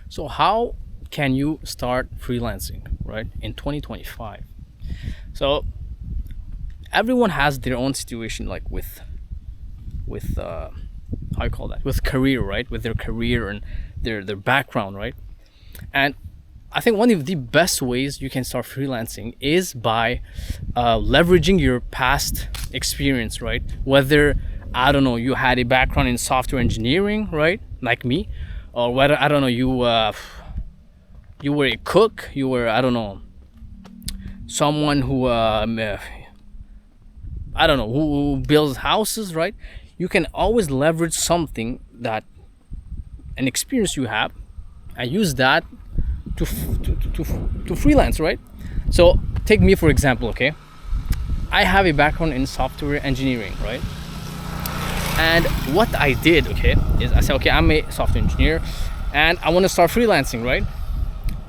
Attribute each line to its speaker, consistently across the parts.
Speaker 1: So how can you start freelancing, right, in 2025? So everyone has their own situation, like with how you call that, with career, right, with their career and their background, right? And I think one of the best ways you can start freelancing is by leveraging your past experience, right? Whether, I don't know, you had a background in software engineering, right, like me, or whether, I don't know, you were a cook, you were, I don't know, someone who I don't know, who builds houses, right? You can always leverage something, that an experience you have, and use that to freelance, right? So take me for example, okay? I have a background in software engineering, right? And what I did, okay, is I said, okay, I'm a software engineer, and I want to start freelancing, right?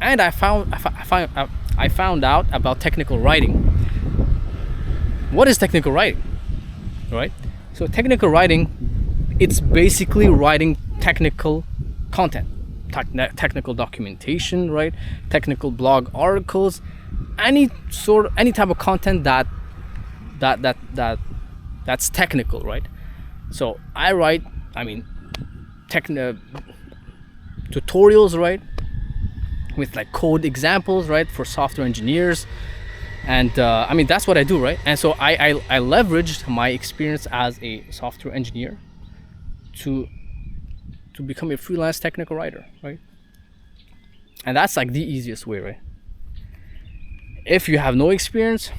Speaker 1: And I found out about technical writing. What is technical writing, right? So technical writing, it's basically writing technical content, technical documentation, right? Technical blog articles, any type of content that's technical, right? So I write, I mean, tutorials, right, with like code examples, right, for software engineers. And I mean, that's what I do, right? And so I leveraged my experience as a software engineer to become a freelance technical writer, right? And that's like the easiest way, right? If you have no experience,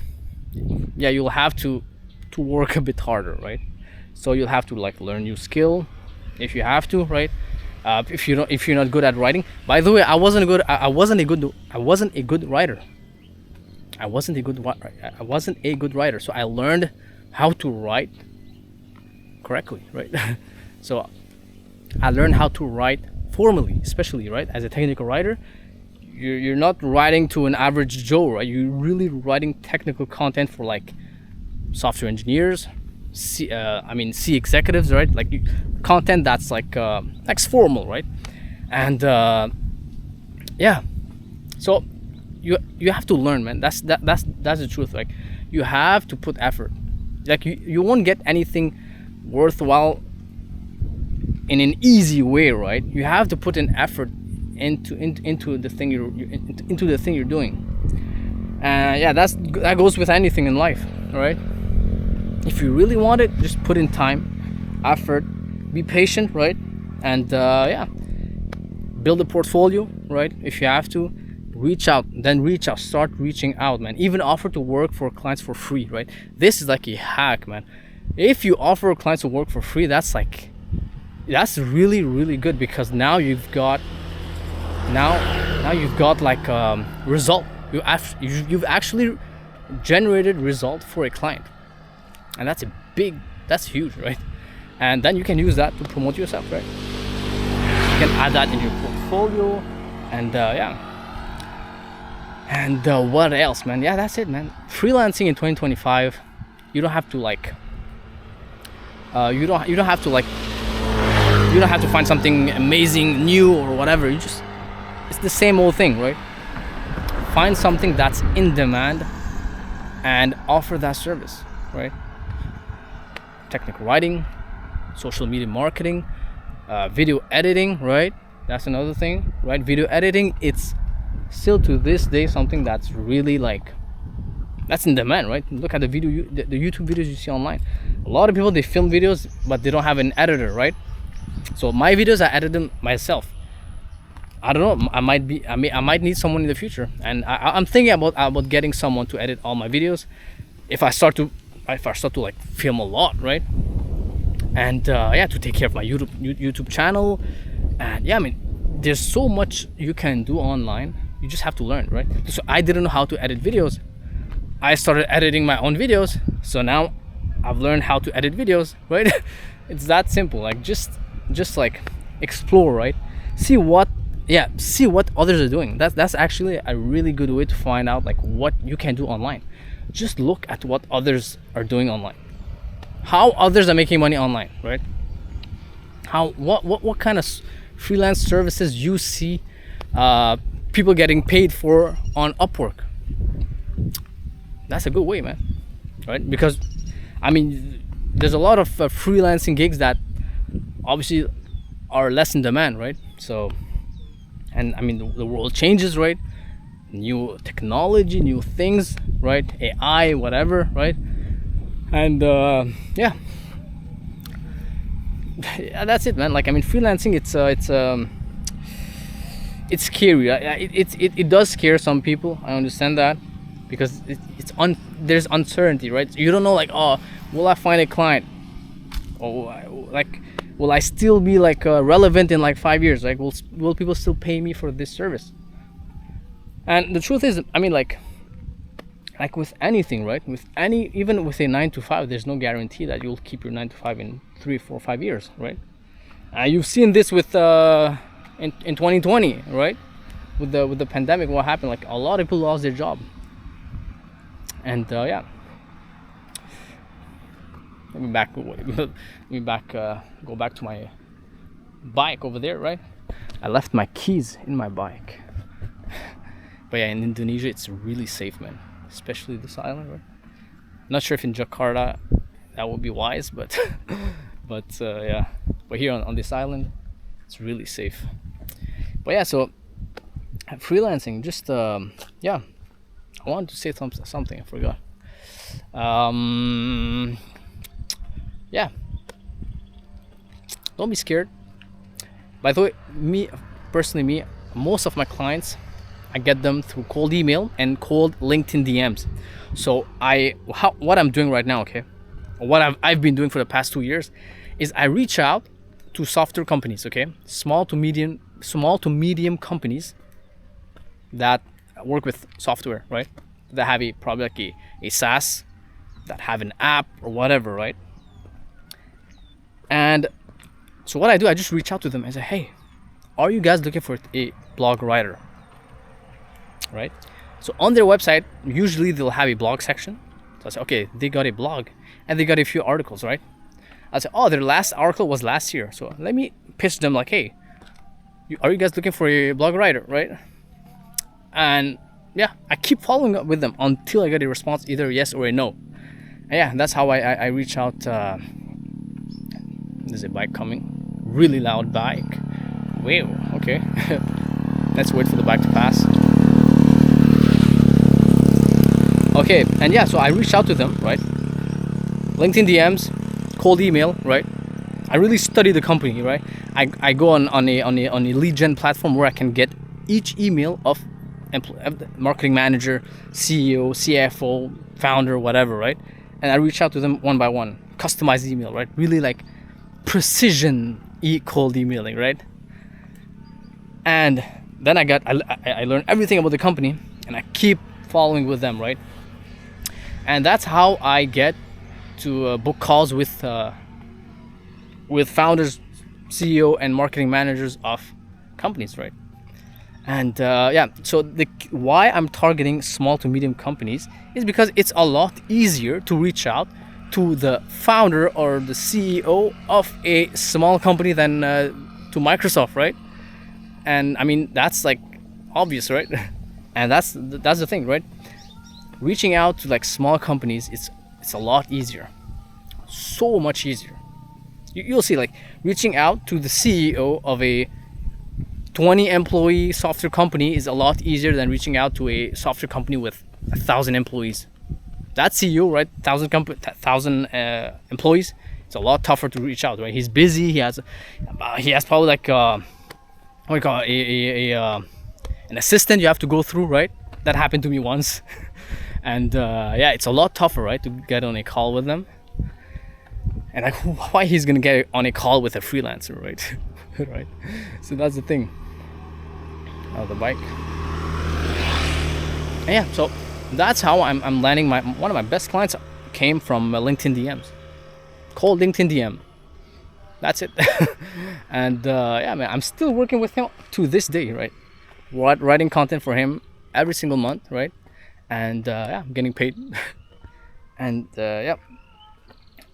Speaker 1: yeah, you'll have to work a bit harder, right? So you'll have to like learn new skill if you have to, right? If you're not good at writing. By the way, I wasn't a good writer. I wasn't a good writer. So I learned how to write correctly, right? So I learned how to write formally, especially, right? As a technical writer, you're not writing to an average Joe, right? You're really writing technical content for like software engineers, C executives, right? Like content that's like formal, right? And yeah, so you have to learn, man. That's the truth. Like you have to put effort. Like you won't get anything worthwhile in an easy way, right? You have to put an effort into the thing you're doing. Yeah, that goes with anything in life, right? If you really want it, just put in time, effort, be patient, right? And yeah, build a portfolio, right? If you have to, start reaching out, man. Even offer to work for clients for free, right? This is like a hack, man. If you offer clients to work for free, that's really, really good, because now you've got like result. You've actually generated result for a client, and that's huge, right? And then you can use that to promote yourself, right? You can add that in your portfolio, and yeah. And what else, man? Yeah, that's it, man. Freelancing in 2025, you don't have to like you don't have to find something amazing new or whatever. It's the same old thing, right? Find something that's in demand and offer that service, right? Technical writing, social media marketing, video editing, right? That's another thing, right? Video editing, it's still to this day something that's really like, that's in demand, right? Look at the YouTube videos you see online. A lot of people, they film videos but they don't have an editor, right? So my videos, I edit them myself. I don't know, I might need someone in the future, and I'm thinking about getting someone to edit all my videos if I start to like film a lot, right? And yeah, to take care of my YouTube channel. And yeah, I mean, there's so much you can do online. You just have to learn, right? So I didn't know how to edit videos. I started editing my own videos, so now I've learned how to edit videos, right? It's that simple. Like just like explore, right? See what others are doing. That's actually a really good way to find out like what you can do online. Just look at what others are doing online, how others are making money online, right? What kind of freelance services you see people getting paid for on Upwork. That's a good way, man, right? Because I mean, there's a lot of freelancing gigs that obviously are less in demand, right? So, and I mean, the world changes, right? New technology, new things, right? AI, whatever, right? And yeah, yeah, that's it, man. Like, I mean, freelancing, it's scary. It does scare some people. I understand that, because there's uncertainty, right? You don't know, like, oh, will I find a client? Or like, will I still be like relevant in like 5 years? Like, will people still pay me for this service? And the truth is, I mean, like with anything, right? Even with a 9 to 5, there's no guarantee that you'll keep your 9 to 5 in 3, 4, 5 years, right? You've seen this with in 2020, right? With the pandemic, what happened? Like, a lot of people lost their job. And yeah, let me go back to my bike over there, right? I left my keys in my bike. But yeah, in Indonesia, it's really safe, man. Especially this island, right? Not sure if in Jakarta that would be wise, but yeah. But here on this island, it's really safe. But yeah, so freelancing, just yeah. I wanted to say something. I forgot. Yeah. Don't be scared. By the way, me, most of my clients, I get them through cold email and cold LinkedIn DMs. So what I'm doing right now, okay, what I've been doing for the past 2 years, is I reach out to software companies, okay, small to medium companies that work with software, right? That have probably like a SaaS, that have an app or whatever, right? And so what I do, I just reach out to them and say, hey, are you guys looking for a blog writer? Right? So on their website, usually they'll have a blog section. So I say, okay, they got a blog and they got a few articles, right? I say, oh, their last article was last year. So let me pitch them like, hey, are you guys looking for a blog writer, right? And yeah, I keep following up with them until I get a response, either yes or a no. And yeah, that's how I reach out. There's a bike coming, really loud bike. Wow, okay. Let's wait for the bike to pass. Okay, and yeah, so I reached out to them, right? LinkedIn DMs, cold email, right? I really study the company, right? I go on a lead gen platform where I can get each email of marketing manager, CEO, CFO, founder, whatever, right? And I reach out to them one by one, customized email, right? Really like precision cold emailing, right? And then I learned everything about the company, and I keep following with them, right? And that's how I get to book calls with founders, CEO, and marketing managers of companies, right? And yeah, so why I'm targeting small to medium companies is because it's a lot easier to reach out to the founder or the CEO of a small company than to Microsoft, right? And I mean, that's like obvious, right? And that's the thing, right? Reaching out to like small companies, it's a lot easier, so much easier. You'll see, like, reaching out to the CEO of a 20 employee software company is a lot easier than reaching out to a software company with 1,000 employees. That CEO, right, 1,000 employees, it's a lot tougher to reach out, right? He's busy. He has probably like what do you call it, an assistant you have to go through, right? That happened to me once. And yeah, it's a lot tougher, right, to get on a call with them. And like, why he's gonna get on a call with a freelancer, right? Right. So that's the thing. Oh, the bike. And yeah, so that's how I'm landing one of my best clients came from LinkedIn DMs, cold LinkedIn DM. That's it. And yeah, man, I'm still working with him to this day, right? Writing content for him every single month, right? And yeah, I'm getting paid. And yeah.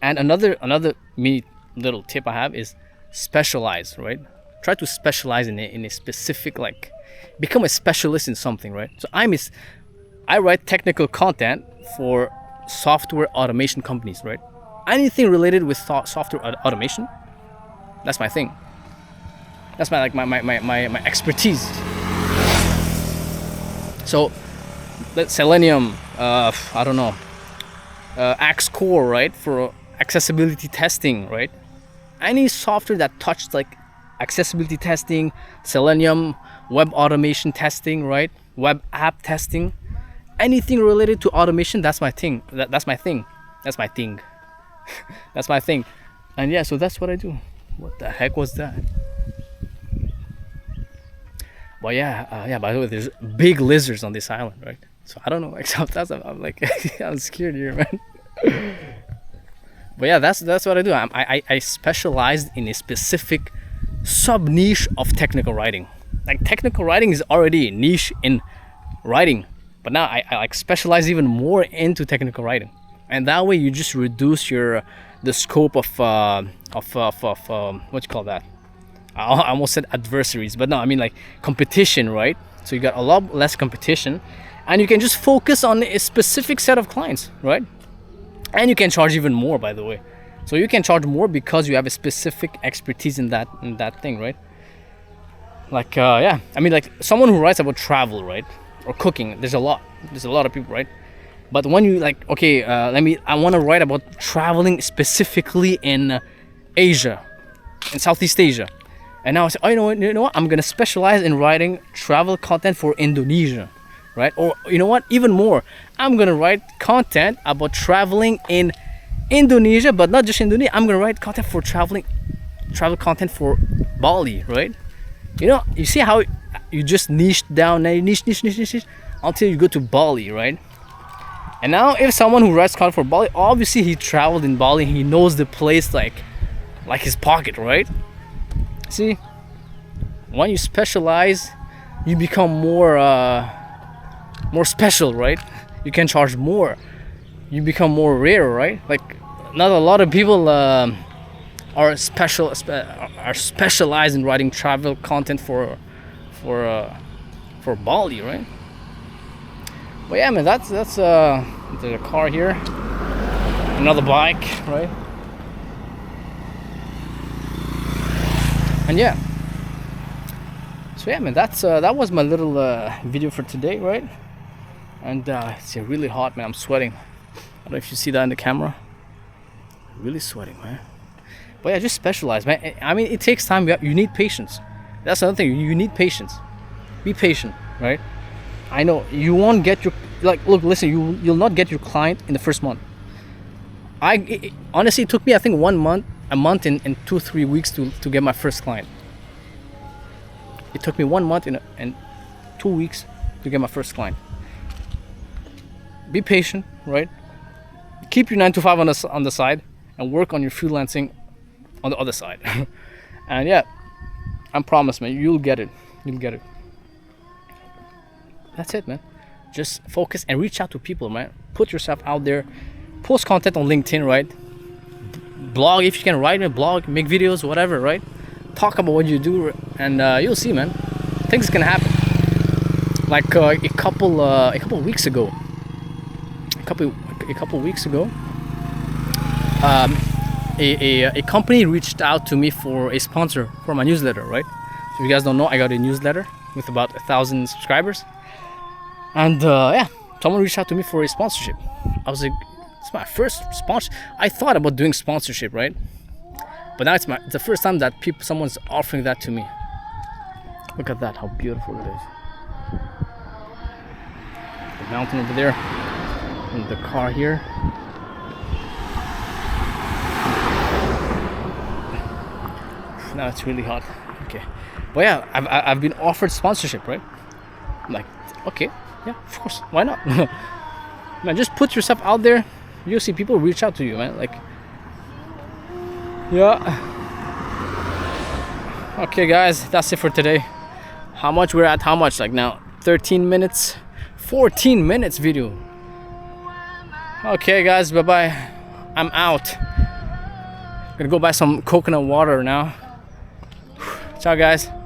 Speaker 1: And another mini little tip I have is specialize, right? try to specialize in a specific, like, become a specialist in something, right? So I write technical content for software automation companies, right? Anything related with software automation, that's my thing. That's my expertise. So Selenium, I don't know, Axe Core, right, for accessibility testing, right? Any software that touched like accessibility testing, Selenium, web automation testing, right? Web app testing, anything related to automation, that's my thing. That's my thing. That's my thing. That's my thing. And yeah, so that's what I do. What the heck was that? But yeah, by the way, there's big lizards on this island, right? So I don't know, like sometimes I'm like I'm scared here, man. But yeah, that's what I do. I specialized in a specific sub niche of technical writing. Like technical writing is already a niche in writing, but now I like specialize even more into technical writing, and that way you just reduce the scope of what you call that? I almost said adversaries, but no, I mean like competition, right? So you got a lot less competition, and you can just focus on a specific set of clients, right? And you can charge even more, by the way. So you can charge more because you have a specific expertise in that thing, right? Like yeah, I mean like someone who writes about travel, right, or cooking. There's a lot of people, right? But when you like, okay, I want to write about traveling specifically in Asia, in Southeast Asia. And now I say, oh, you know what? I'm gonna specialize in writing travel content for Indonesia, right? Or you know what? Even more, I'm gonna write content about traveling in Indonesia, but not just Indonesia. I'm gonna write content for travel content for Bali, right? You know, you see how you just niche down, niche until you go to Bali, right? And now, if someone who writes content for Bali, obviously he traveled in Bali, he knows the place like his pocket, right? See, when you specialize, you become more special, right? You can charge more. You become more rare, right? Like, not a lot of people are specialized in writing travel content for Bali, right? But yeah, man, that's there's a car here, another bike, right? And yeah, so yeah, man, that was my little video for today, right? And it's really hot, man. I'm sweating. I don't know if you see that in the camera. Really sweating, man. But yeah, just specialize, man. I mean, it takes time. You need patience. That's another thing. You need patience. Be patient, right? I know you won't get your look. Listen, you'll not get your client in the first month. Honestly, it took me, I think, a month and 2-3 weeks to get my first client. It took me 1 month and 2 weeks to get my first client. Be patient, right? Keep your 9 to 5 on the side and work on your freelancing on the other side. And yeah, I promise, man, you'll get it. That's it, man. Just focus and reach out to people, man. Put yourself out there. Post content on LinkedIn, right? Blog, if you can write a blog, make videos, whatever, right? Talk about what you do, and you'll see, man. Things can happen. Like a couple weeks ago, a company reached out to me for a sponsor for my newsletter, right? So if you guys don't know, I got a newsletter with about 1,000 subscribers, and yeah, someone reached out to me for a sponsorship. I was like, it's my first sponsor. I thought about doing sponsorship, right? But now it's the first time that someone's offering that to me. Look at that, how beautiful it is. The mountain over there, and the car here. Now it's really hot. Okay, but yeah, I've been offered sponsorship, right? I'm like, okay, yeah, of course, why not? Man, just put yourself out there. You'll see people reach out to you, man. Like, yeah. Okay, guys, that's it for today. How much we're at? How much? Like now, 13 minutes, 14 minutes video. Okay, guys, bye bye. I'm out. Gonna go buy some coconut water now. Ciao, guys.